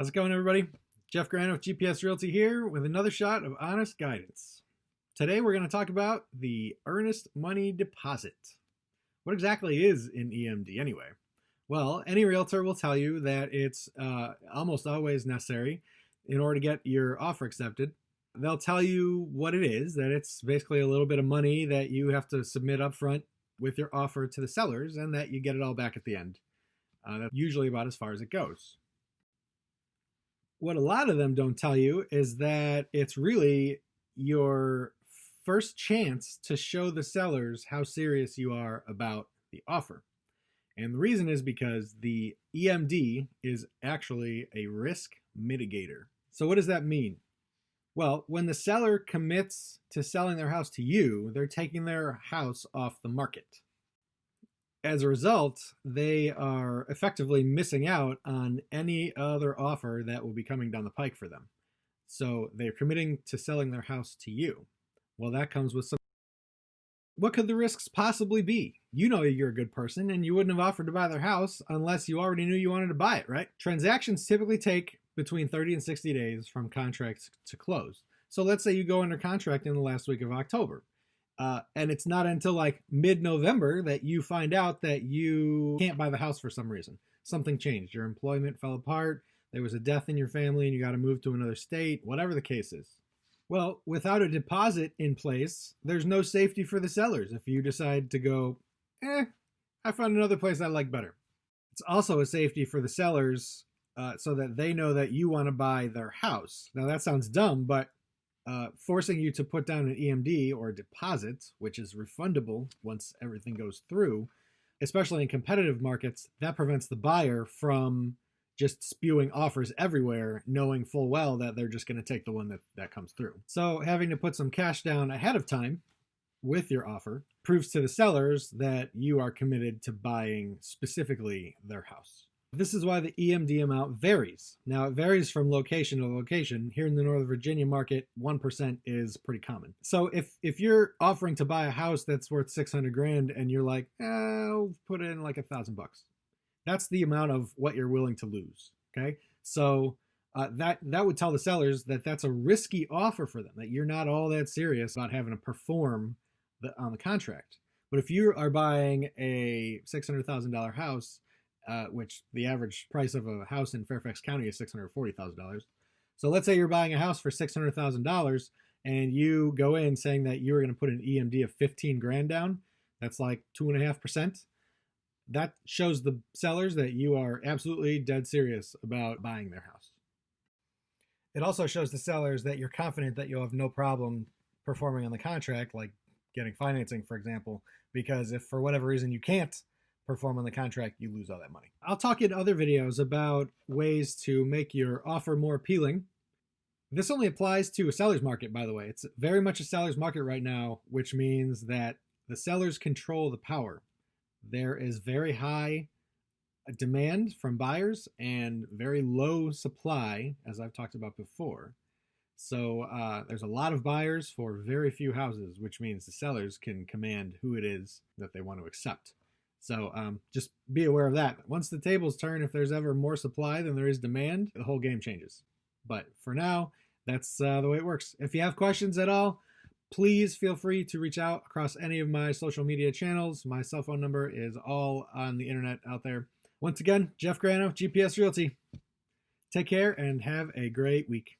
How's it going, everybody? Jeff Grano with GPS Realty here with another shot of honest guidance. Today we're going to talk about the earnest money deposit. What exactly is an EMD anyway? Well, any realtor will tell you that it's almost always necessary in order to get your offer accepted. They'll tell you what it is, that it's basically a little bit of money that you have to submit up front with your offer to the sellers and that you get it all back at the end. That's usually about as far as it goes. What a lot of them don't tell you is that it's really your first chance to show the sellers how serious you are about the offer. And the reason is because the EMD is actually a risk mitigator. So what does that mean? Well, when the seller commits to selling their house to you, they're taking their house off the market. As a result, they are effectively missing out on any other offer that will be coming down the pike for them. So they're committing to selling their house to you. Well, that comes with some... What could the risks possibly be? You know you're a good person and you wouldn't have offered to buy their house unless you already knew you wanted to buy it, right? Transactions typically take between 30 and 60 days from contract to close. So let's say you go under contract in the last week of October. And it's not until like mid-November that you find out that you can't buy the house for some reason. Something changed. Your employment fell apart. There was a death in your family and you got to move to another state, whatever the case is. Well, without a deposit in place, there's no safety for the sellers if you decide to go, I found another place I like better. It's also a safety for the sellers so that they know that you want to buy their house. Now that sounds dumb, but forcing you to put down an EMD or a deposit, which is refundable once everything goes through, especially in competitive markets, that prevents the buyer from just spewing offers everywhere, knowing full well that they're just going to take the one that comes through. So having to put some cash down ahead of time with your offer proves to the sellers that you are committed to buying specifically their house. This is why the EMD amount varies. Now, it varies from location to location. Here in the Northern Virginia market, 1% is pretty common. So if you're offering to buy a house that's worth 600 grand and you're like, I'll put in like $1,000 bucks. That's the amount of what you're willing to lose, okay? So that would tell the sellers that that's a risky offer for them, that you're not all that serious about having to perform on the contract. But if you are buying a $600,000 house, which the average price of a house in Fairfax County is $640,000. So let's say you're buying a house for $600,000 and you go in saying that you're going to put an EMD of 15 grand down. That's like 2.5%. That shows the sellers that you are absolutely dead serious about buying their house. It also shows the sellers that you're confident that you'll have no problem performing on the contract, like getting financing, for example, because if for whatever reason you can't perform on the contract, you lose all that money. I'll talk in other videos about ways to make your offer more appealing. This only applies to a seller's market, by the way. It's very much a seller's market right now, which means that the sellers control the power. There is very high demand from buyers and very low supply, as I've talked about before. So there's a lot of buyers for very few houses, which means the sellers can command who it is that they want to accept. So just be aware of that. Once the tables turn, if there's ever more supply than there is demand, the whole game changes. But for now, that's the way it works. If you have questions at all, please feel free to reach out across any of my social media channels. My cell phone number is all on the internet out there. Once again, Jeff Grano, GPS Realty. Take care and have a great week.